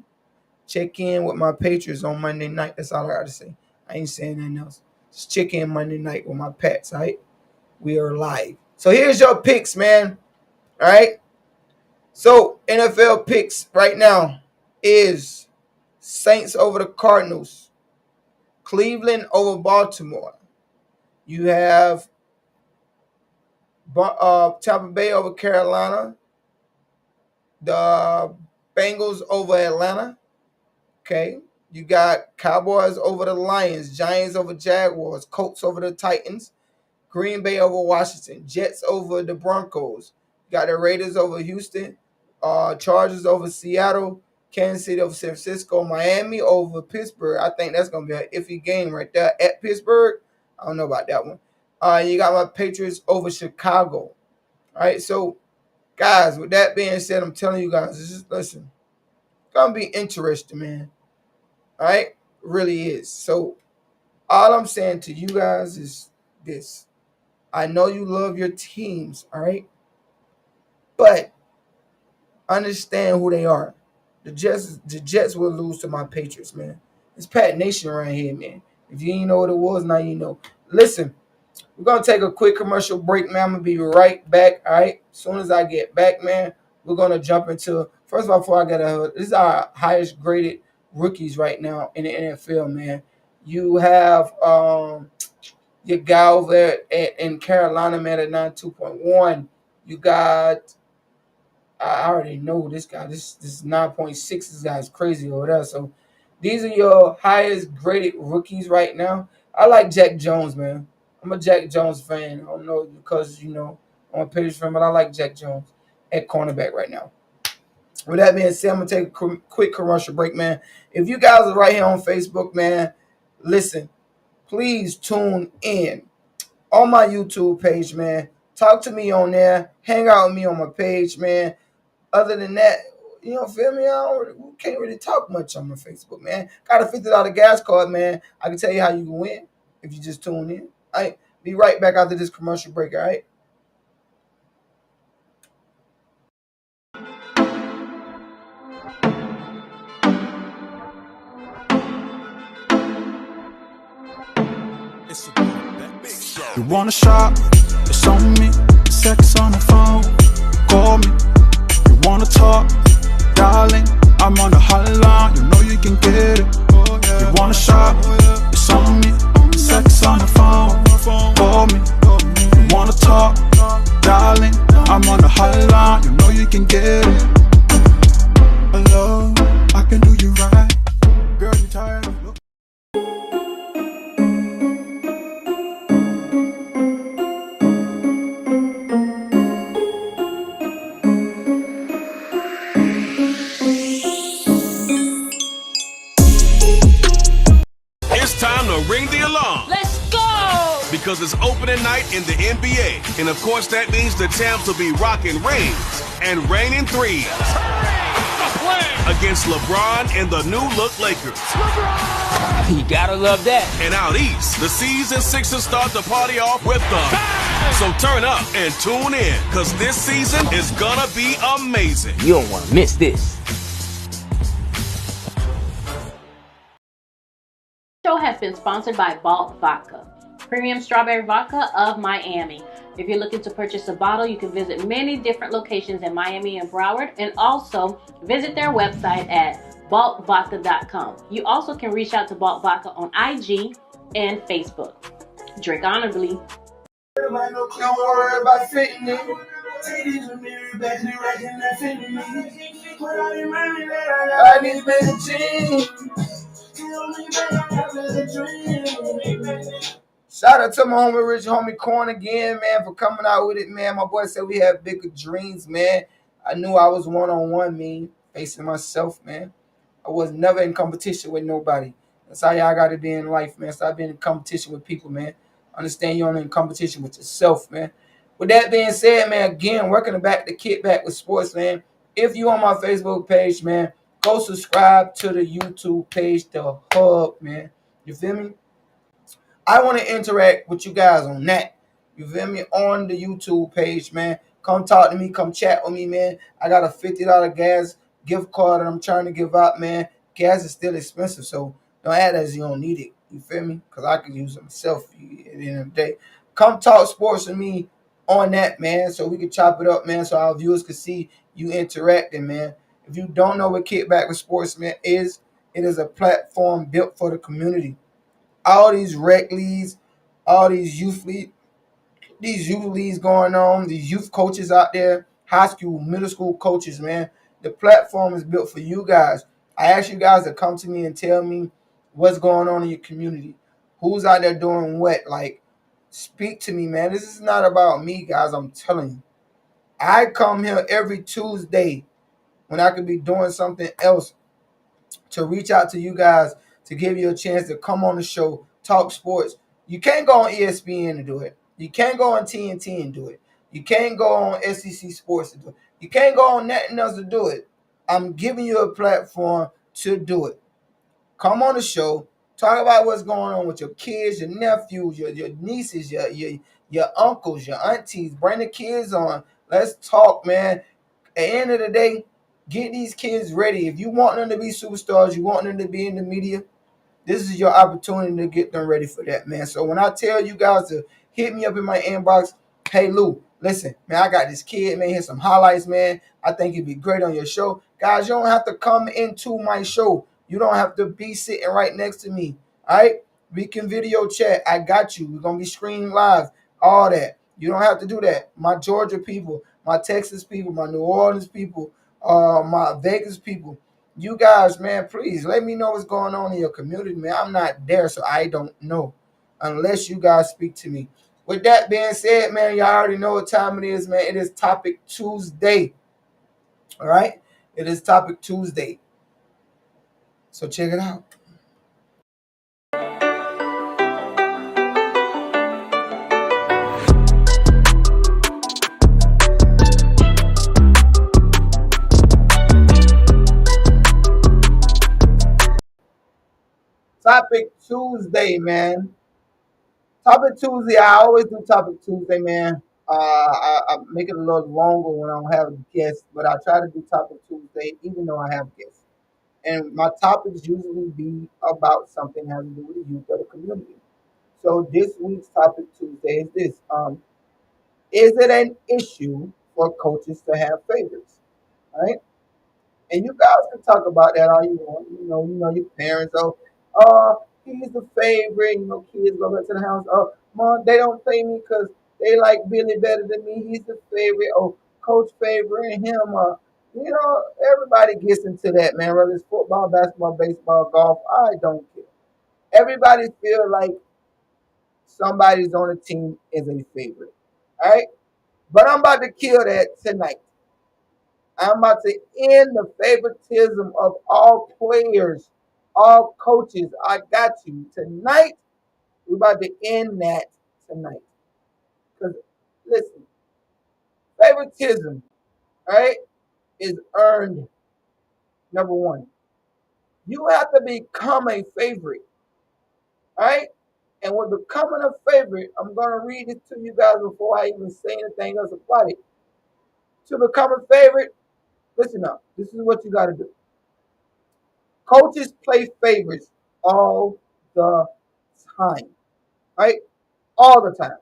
Check in with my Patriots on Monday night. That's all I got to say. I ain't saying nothing else. Just check in Monday night with my Pats, all right? We are live. So here's your picks, man. All right. So NFL picks right now is Saints over the Cardinals, Cleveland over Baltimore. You have Tampa Bay over Carolina, the Bengals over Atlanta. Okay. You got Cowboys over the Lions, Giants over Jaguars, Colts over the Titans, Green Bay over Washington, Jets over the Broncos. You got the Raiders over Houston, Chargers over Seattle, Kansas City over San Francisco, Miami over Pittsburgh. I think that's going to be an iffy game right there at Pittsburgh. I don't know about that one. You got my Patriots over Chicago. All right, so, guys, with that being said, I'm telling you guys, just listen. It's going to be interesting, man. All right? It really is. So, all I'm saying to you guys is this. I know you love your teams, all right? But understand who they are. The Jets will lose to my Patriots, man. It's Pat Nation around here, man. If you didn't know what it was, now you know. Listen, we're going to take a quick commercial break, man. I'm going to be right back, all right? As soon as I get back, man, we're going to jump into, first of all, before I get ahead, this is our highest graded rookies right now in the NFL, man. You have your guy over there in Carolina, man, at 9.2.1. You got, I already know this guy. This 9.6. This guy's crazy over there. So these are your highest graded rookies right now. I like Jack Jones, man. I'm a Jack Jones fan. I don't know because, I'm a Patriots fan, but I like Jack Jones at cornerback right now. With that being said, I'm going to take a quick commercial break, man. If you guys are right here on Facebook, man, listen, please tune in on my YouTube page, man. Talk to me on there. Hang out with me on my page, man. Other than that, feel me? We can't really talk much on my Facebook, man. Got a $50 gas card, man. I can tell you how you can win if you just tune in. All right, be right back after this commercial break, all right? You wanna shop? It's on me. Sex on the phone. Call me. You wanna talk, darling, I'm on the hotline, you know you can get it. You wanna shop, it's on me, sex on the phone, call me. You wanna talk, darling, I'm on the hotline, you know you can get it. Hello, I can do you right, girl, you tired of looking. It's time to ring the alarm. Let's go! Because it's opening night in the NBA. And of course, that means the champs will be rocking rings and raining threes against LeBron and the new look Lakers. You gotta love that. And out east, the season Sixers start the party off with them. So turn up and tune in, because this season is gonna be amazing. You don't wanna miss this. Show has been sponsored by Balt Vodka, premium strawberry vodka of Miami. If you're looking to purchase a bottle, you can visit many different locations in Miami and Broward, and also visit their website at baltvodka.com. You also can reach out to Balt Vodka on IG and Facebook. Drink honorably. Don't worry about fitting in. I need better jeans. Shout out to my homie Rich Homie Corn again, man, for coming out with it, man. My boy said we have bigger dreams, man. I knew I was one-on-one, man, facing myself, man. I was never in competition with nobody. That's how y'all got to be in life, man. Stop being in competition with people, man. Understand you're only in competition with yourself, man. With that being said, man, again, welcome back to KickBack with Sports, man. If you on my Facebook page, man, go subscribe to the YouTube page, the Hub, man. You feel me? I want to interact with you guys on that. You feel me? On the YouTube page, man. Come talk to me. Come chat with me, man. I got a $50 gas gift card that I'm trying to give out, man. Gas is still expensive, so don't add as you don't need it. You feel me? Because I can use it myself at the end of the day. Come talk sports with me on that, man, so we can chop it up, man, so our viewers can see you interacting, man. If you don't know what KickBack with Sports, man, is, it is a platform built for the community. All these rec leagues, all these youth leagues going on, these youth coaches out there, high school, middle school coaches, man. The platform is built for you guys. I ask you guys to come to me and tell me what's going on in your community. Who's out there doing what? Like, speak to me, man. This is not about me, guys. I'm telling you. I come here every Tuesday when I could be doing something else to reach out to you guys, to give you a chance to come on the show, talk sports. You can't go on ESPN and do it. You can't go on TNT and do it. You can't go on SEC Sports to do it. You can't go on nothing else to do it. I'm giving you a platform to do it. Come on the show, talk about what's going on with your kids, your nephews, your nieces, your uncles, your aunties. Bring the kids on. Let's talk, man. At the end of the day, get these kids ready. If you want them to be superstars, you want them to be in the media, this is your opportunity to get them ready for that, man. So when I tell you guys to hit me up in my inbox, hey, Lou, listen, man, I got this kid, man. Here's some highlights, man. I think he'd be great on your show. Guys, you don't have to come into my show. You don't have to be sitting right next to me, all right? We can video chat. I got you. We're going to be streaming live, all that. You don't have to do that. My Georgia people, my Texas people, my New Orleans people, my Vegas people, you guys, man, please let me know what's going on in your community, man. I'm not there, so I don't know unless you guys speak to me. With that being said, man, y'all already know what time it is, man. It is Topic Tuesday, all right? It is Topic Tuesday. So check it out. Topic Tuesday, man. Topic Tuesday, I always do Topic Tuesday, man. I make it a little longer when I don't have guests, but I try to do Topic Tuesday even though I have guests. And my topics usually be about something having to do with the youth of the community. So this week's Topic Tuesday is this. Is it an issue for coaches to have favorites? right? And you guys can talk about that all you want. Your parents. Oh, he's the favorite. Kids go back to the house. Oh, mom, they don't play me because they like Billy better than me. He's the favorite. Oh, coach favoring him. Everybody gets into that, man. Whether it's football, basketball, baseball, golf, I don't care. Everybody feel like somebody's on the team is a favorite. All right? But I'm about to kill that tonight. I'm about to end the favoritism of all players, all coaches. I got you. Tonight, we're about to end that tonight. Because, listen, favoritism, right, is earned, number one. You have to become a favorite, right? And with becoming a favorite, I'm going to read it to you guys before I even say anything else about it. To become a favorite, listen up. This is what you got to do. Coaches play favorites all the time, right? All the time.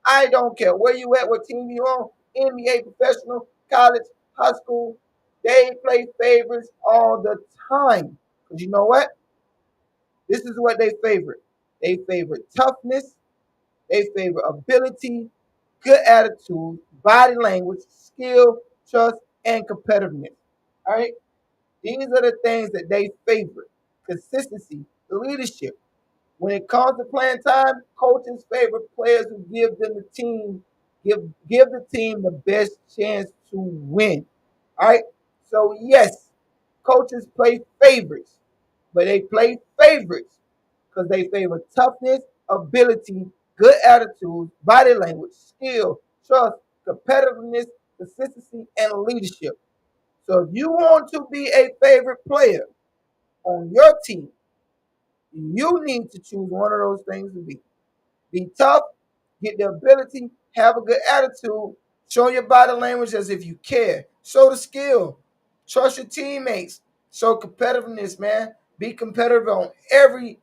I don't care where you at, what team you on, NBA, professional, college, high school. They play favorites all the time. Because you know what? This is what they favorite. They favorite toughness. They favor ability, good attitude, body language, skill, trust, and competitiveness. All right? These are the things that they favor. Consistency, leadership. When it comes to playing time, coaches favor players who give the team the best chance to win. All right? So yes, coaches play favorites, but they play favorites because they favor toughness, ability, good attitude, body language, skill, trust, competitiveness, consistency, and leadership. So if you want to be a favorite player on your team, you need to choose one of those things to be. Be tough, get the ability, have a good attitude, show your body language as if you care. Show the skill. Trust your teammates. Show competitiveness, man. Be competitive on every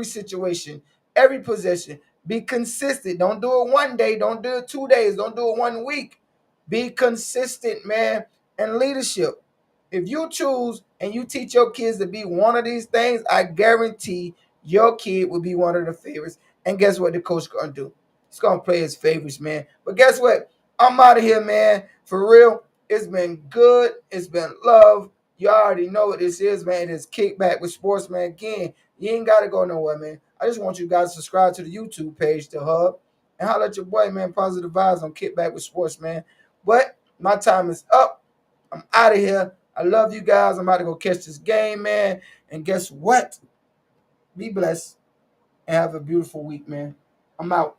situation, every possession. Be consistent. Don't do it one day. Don't do it 2 days. Don't do it 1 week. Be consistent, man. And leadership. If you choose and you teach your kids to be one of these things, I guarantee your kid will be one of the favorites. And guess what the coach gonna do? He's gonna play his favorites, man. But guess what? I'm out of here, man. For real, it's been good. It's been love. You already know what this is, man. It's Kickback with Sportsman. Again, you ain't gotta go nowhere, man. I just want you guys to subscribe to the YouTube page, the Hub, and holler at your boy, man. Positive vibes on Kickback with Sportsman. But my time is up. I'm out of here. I love you guys. I'm about to go catch this game, man. And guess what? Be blessed and have a beautiful week, man. I'm out.